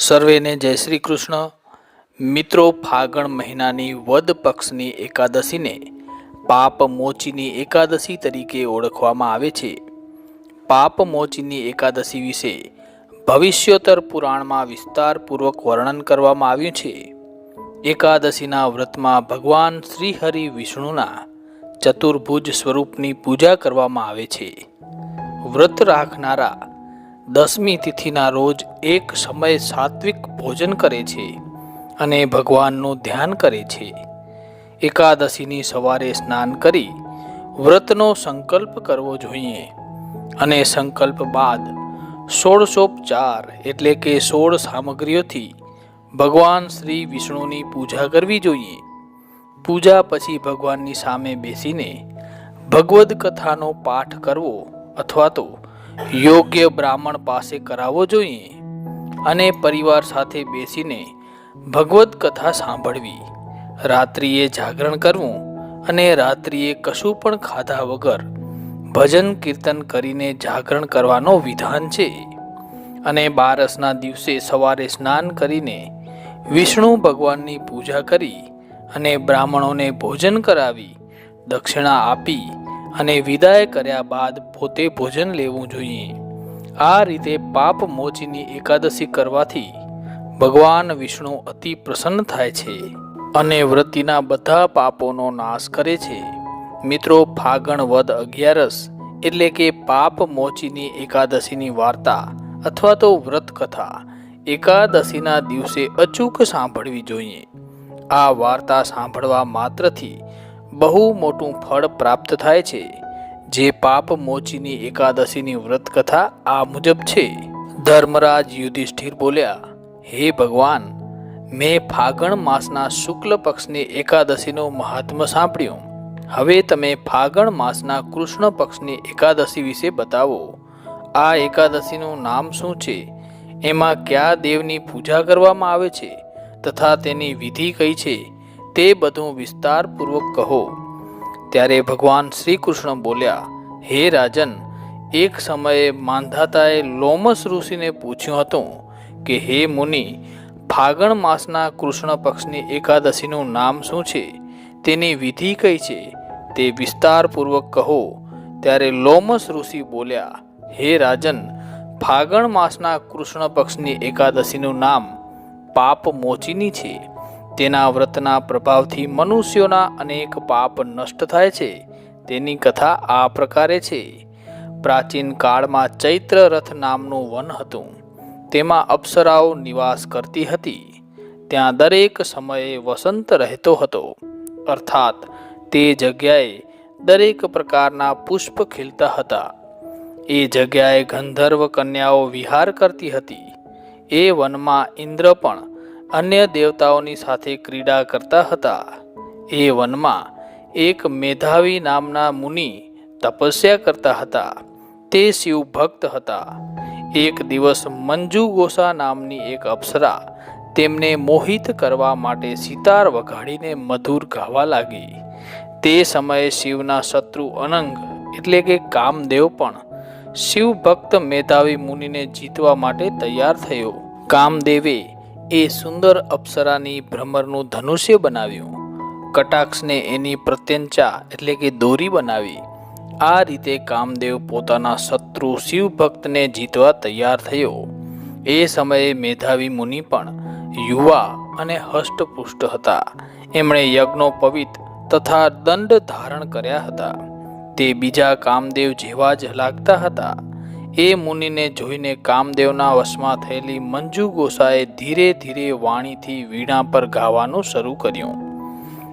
સર્વેને જય શ્રી કૃષ્ણ. મિત્રો, ફાગણ મહિનાની વદ પક્ષની એકાદશીને પાપ મોચીની એકાદશી તરીકે ઓળખવામાં આવે છે. પાપ મોચીની એકાદશી વિશે ભવિષ્યોત્તર પુરાણમાં વિસ્તારપૂર્વક વર્ણન કરવામાં આવ્યું છે. એકાદશીના વ્રતમાં ભગવાન શ્રી હરિ વિષ્ણુના ચતુર્ભુજ સ્વરૂપની પૂજા કરવામાં આવે છે. વ્રત રાખનારા દસમી તિથિના રોજ એક સમય સાત્વિક ભોજન કરે છે અને ભગવાનનું ધ્યાન કરે છે. એકાદશીની સવારે સ્નાન કરી વ્રતનો સંકલ્પ કરવો જોઈએ અને સંકલ્પ બાદ ષોડશોપચાર એટલે કે 16 સામગ્રીઓથી ભગવાન શ્રી વિષ્ણુની પૂજા કરવી જોઈએ. પૂજા પછી ભગવાનની સામે બેસીને ભગવદ્ કથાનો પાઠ કરવો અથવા તો યોગ્ય બ્રાહ્મણ પાસે કરાવવો જોઈએ અને પરિવાર સાથે બેસીને ભગવદ્ કથા સાંભળવી. રાત્રિએ જાગરણ કરવું અને રાત્રિએ કશું પણ ખાધા વગર ભજન કીર્તન કરીને જાગરણ કરવાનો વિધાન છે. અને બારસના દિવસે સવારે સ્નાન કરીને વિષ્ણુ ભગવાનની પૂજા કરી અને બ્રાહ્મણોને ભોજન કરાવી દક્ષિણા આપી અને વિદાય કર્યા બાદ પોતે ભોજન લેવું જોઈએ. આ રીતે પાપ મોચીની એકાદશી કરવાથી ભગવાન વિષ્ણુ અતિ પ્રસન્ન થાય છે અને વ્રતિના બધા પાપોનો નાશ કરે છે. મિત્રો, ફાગણ વદ 11 એટલે કે પાપ મોચીની એકાદશીની વાર્તા અથવા તો વ્રત કથા એકાદશીના દિવસે અચૂક સાંભળવી જોઈએ. આ વાર્તા સાંભળવા માત્રથી બહુ મોટું ફળ પ્રાપ્ત થાય છે. જે પાપ મોચીની એકાદશીની વ્રત કથા આ મુજબ છે. ધર્મરાજ યુધિષ્ઠિર બોલ્યા, હે ભગવાન, મેં ફાગણ માસના શુક્લ પક્ષની એકાદશીનું મહાત્મ્ય સાંભળ્યું. હવે તમે ફાગણ માસના કૃષ્ણ પક્ષની એકાદશી વિશે બતાવો. આ એકાદશીનું નામ શું છે? એમાં કયા દેવની પૂજા કરવામાં આવે છે તથા તેની વિધિ કઈ છે? તે બધું વિસ્તારપૂર્વક કહો. ત્યારે ભગવાન શ્રી કૃષ્ણ બોલ્યા, હે રાજન, એક સમયે માંધાતાએ લોમસ ઋષિને પૂછ્યું હતું કે હે મુનિ, ફાગણ માસના કૃષ્ણ પક્ષની એકાદશીનું નામ શું છે? તેની વિધિ કઈ છે? તે વિસ્તારપૂર્વક કહો. ત્યારે લોમસ ઋષિ બોલ્યા, હે રાજન, ફાગણ માસના કૃષ્ણ પક્ષની એકાદશીનું નામ પાપ મોચીની છે. તેના વ્રતના પ્રભાવથી મનુષ્યોના અનેક પાપ નષ્ટ થાય છે. તેની કથા આ પ્રકારે છે. પ્રાચીન કાળમાં ચૈત્ર રથ નામનું વન હતું. તેમાં અપ્સરાઓ નિવાસ કરતી હતી. ત્યાં દરેક સમયે વસંત રહેતો હતો, અર્થાત તે જગ્યાએ દરેક પ્રકારના પુષ્પ ખીલતા હતા. એ જગ્યાએ ગંધર્વ કન્યાઓ વિહાર કરતી હતી. એ વનમાં ઇન્દ્ર પણ અન્ય દેવતાઓની સાથે ક્રીડા કરતા હતા. એ વનમાં એક મેધાવી નામના મુનિ તપસ્યા કરતા હતા. તે શિવ ભક્ત હતા. એક દિવસ મંજુ ગોસા નામની એક અપ્સરા તેમને મોહિત કરવા માટે સિતાર વગાડીને મધુર ગાવા લાગી. તે સમયે શિવના શત્રુ અનંગ એટલે કે કામદેવ પણ શિવ ભક્ત મેધાવી મુનિને જીતવા માટે તૈયાર થયો. કામદેવે એ સુંદર અપ્સરાની ભ્રમરનું ધનુષ્ય બનાવ્યું. કટાક્ષને એની પ્રત્યંચા એટલે કે દોરી બનાવી. આ રીતે કામદેવ પોતાના શત્રુ શિવ ભક્તને જીતવા તૈયાર થયો. એ સમયે મેધાવી મુનિ પણ યુવા અને હષ્ટપુષ્ટ હતા. એમણે યજ્ઞોપવિત તથા દંડ ધારણ કર્યા હતા. તે બીજા કામદેવ જેવા જ લાગતા હતા. એ મુનિને જોઈને કામદેવના વશમાં થયેલી મંજુ ગોસાએ ધીરે ધીરે વાણીથી વીણા પર ગાવાનું શરૂ કર્યું.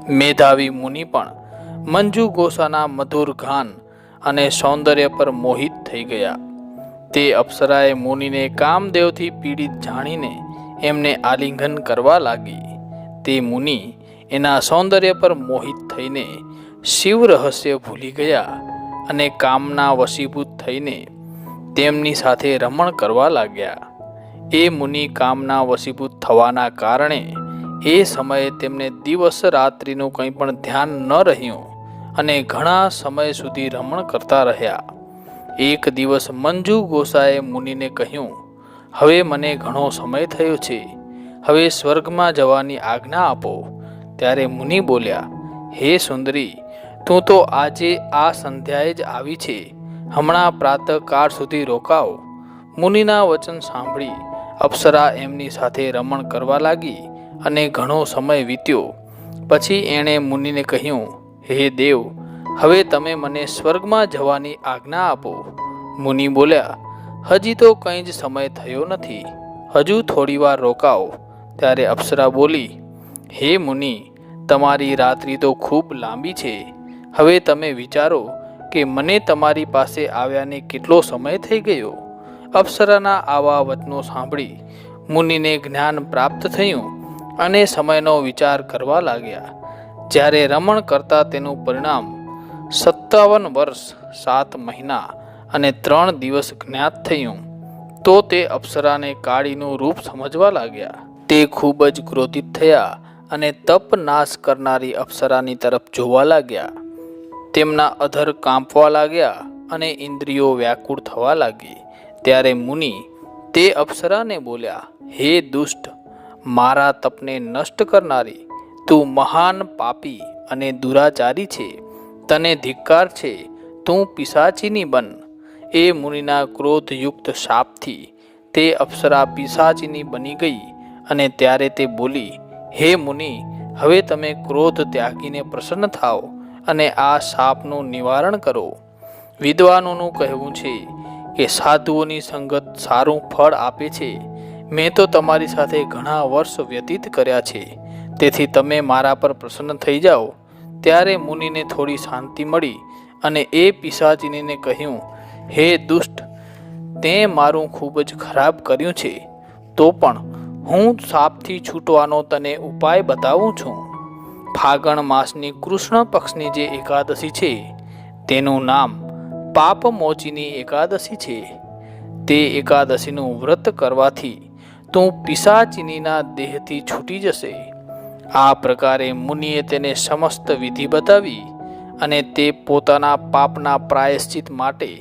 મેધાવી મુનિ પણ મંજુ ગોસાના મધુર ગાન અને સૌંદર્ય પર મોહિત થઈ ગયા. તે અપ્સરાએ મુનિને કામદેવથી પીડિત જાણીને એમને આલિંગન કરવા લાગી. તે મુનિ એના સૌંદર્ય પર મોહિત થઈને શિવ રહસ્ય ભૂલી ગયા અને કામના વશીભૂત થઈને તેમની સાથે રમણ કરવા લાગ્યા. એ મુનિ કામના વશીભૂત થવાના કારણે એ સમયે તેમને દિવસ રાત્રિનું કંઈ પણ ધ્યાન ન રહ્યું અને ઘણા સમય સુધી રમણ કરતા રહ્યા. એક દિવસ મંજુ ગોસાએ મુનિને કહ્યું, હવે મને ઘણો સમય થયો છે, હવે સ્વર્ગમાં જવાની આજ્ઞા આપો. ત્યારે મુનિ બોલ્યા, હે સુંદરી, તું તો આજે આ સંધ્યાએ જ આવી છે, હમણાં પ્રાતઃકાળ સુધી રોકાઓ. મુનિના વચન સાંભળી અપ્સરા એમની સાથે રમણ કરવા લાગી અને ઘણો સમય વીત્યો. પછી એણે મુનિને કહ્યું, હે દેવ, હવે તમે મને સ્વર્ગમાં જવાની આજ્ઞા આપો. મુનિ બોલ્યા, હજી તો કંઈ જ સમય થયો નથી, હજુ થોડીવાર રોકાઓ. ત્યારે અપ્સરા બોલી, હે મુનિ, તમારી રાત્રિ તો ખૂબ લાંબી છે, હવે તમે વિચારો કે મને તમારી પાસે આવ્યાને કેટલો સમય થઈ ગયો. અપ્સરાના આવા વચનો સાંભળી મુનિને જ્ઞાન પ્રાપ્ત થયું અને સમયનો વિચાર કરવા લાગ્યા. જ્યારે રમણ કરતા તેનું પરિણામ 57 વર્ષ 7 મહિના અને 3 દિવસ જ્ઞાત થયું, તો તે અપ્સરાને કાળીનું રૂપ સમજવા લાગ્યા. તે ખૂબ જ ક્રોધિત થયા અને તપ નાશ કરનારી અપ્સરાની તરફ જોવા લાગ્યા. તેમના અધર કાંપવા લાગ્યા અને ઇન્દ્રિયો વ્યાકુળ થવા લાગી. ત્યારે મુનિ તે અપ્સરાને બોલ્યા, હે દુષ્ટ, મારા તપને નષ્ટ કરનારી, તું મહાન પાપી અને દુરાચારી છે, તને ધિક્કાર છે, તું પિશાચીની બન. એ મુનિના ક્રોધયુક્ત શાપથી તે અપ્સરા પિશાચીની બની ગઈ અને ત્યારે તે બોલી, હે મુનિ, હવે તમે ક્રોધ ત્યાગીને પ્રસન્ન થાઓ અને આ શાપનું નિવારણ કરો. વિદ્વાનોનું કહેવું છે કે સાધુઓની સંગત સારું ફળ આપે છે. મેં તો તમારી સાથે ઘણા વર્ષ વ્યતીત કર્યા છે, તેથી તમે મારા પર પ્રસન્ન થઈ જાઓ. ત્યારે મુનિને થોડી શાંતિ મળી અને એ પિશાચીનીને કહ્યું, હે દુષ્ટ, તે મારું ખૂબ જ ખરાબ કર્યું છે, તો પણ હું શાપથી છૂટવાનો તને ઉપાય બતાવું છું. ફાગણ માસની કૃષ્ણ પક્ષની જે એકાદશી છે તેનું નામ પાપમોચીની એકાદશી છે. તે એકાદશીનું વ્રત કરવાથી તું પિશાચીનીના દેહથી છૂટી જશે. આ પ્રકારે મુનિએ તેને સમસ્ત વિધિ બતાવી અને તે પોતાના પાપના પ્રાયશ્ચિત માટે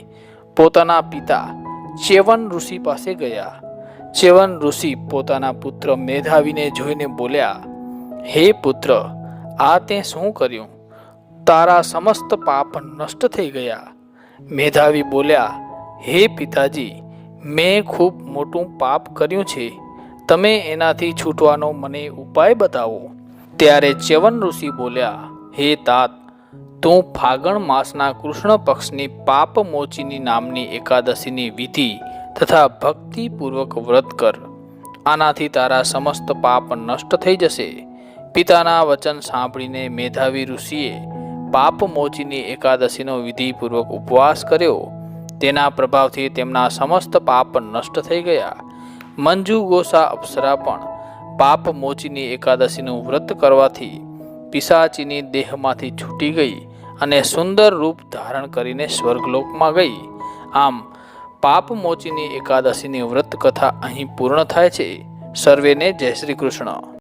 પોતાના પિતા ચ્યવન ઋષિ પાસે ગયા. ચ્યવન ઋષિ પોતાના પુત્ર મેધાવીને જોઈને બોલ્યા, હે પુત્ર, આ તે શું કર્યું? તારા સમસ્ત પાપ નષ્ટ થઈ ગયા. મેધાવી બોલ્યા, હે પિતાજી, મેં ખૂબ મોટું પાપ કર્યું છે, તમે એનાથી છૂટવાનો મને ઉપાય બતાવો. ત્યારે ચ્યવન ઋષિ બોલ્યા, હે તાત, તું ફાગણ માસના કૃષ્ણ પક્ષની પાપમોચીની નામની એકાદશીની વિધિ તથા ભક્તિપૂર્વક વ્રત કર. આનાથી તારા સમસ્ત પાપ નષ્ટ થઈ જશે. પિતાના વચન સાંભળીને મેધાવી ઋષિએ પાપમોચીની એકાદશીનો વિધિપૂર્વક ઉપવાસ કર્યો. તેના પ્રભાવથી તેમના સમસ્ત પાપ નષ્ટ થઈ ગયા. મંજુ ગોસા અપ્સરા પણ પાપમોચીની એકાદશીનું વ્રત કરવાથી પિશાચીની દેહમાંથી છૂટી ગઈ અને સુંદર રૂપ ધારણ કરીને સ્વર્ગલોકમાં ગઈ. આમ પાપમોચીની એકાદશીની વ્રત કથા અહીં પૂર્ણ થાય છે. સર્વેને જય શ્રી કૃષ્ણ.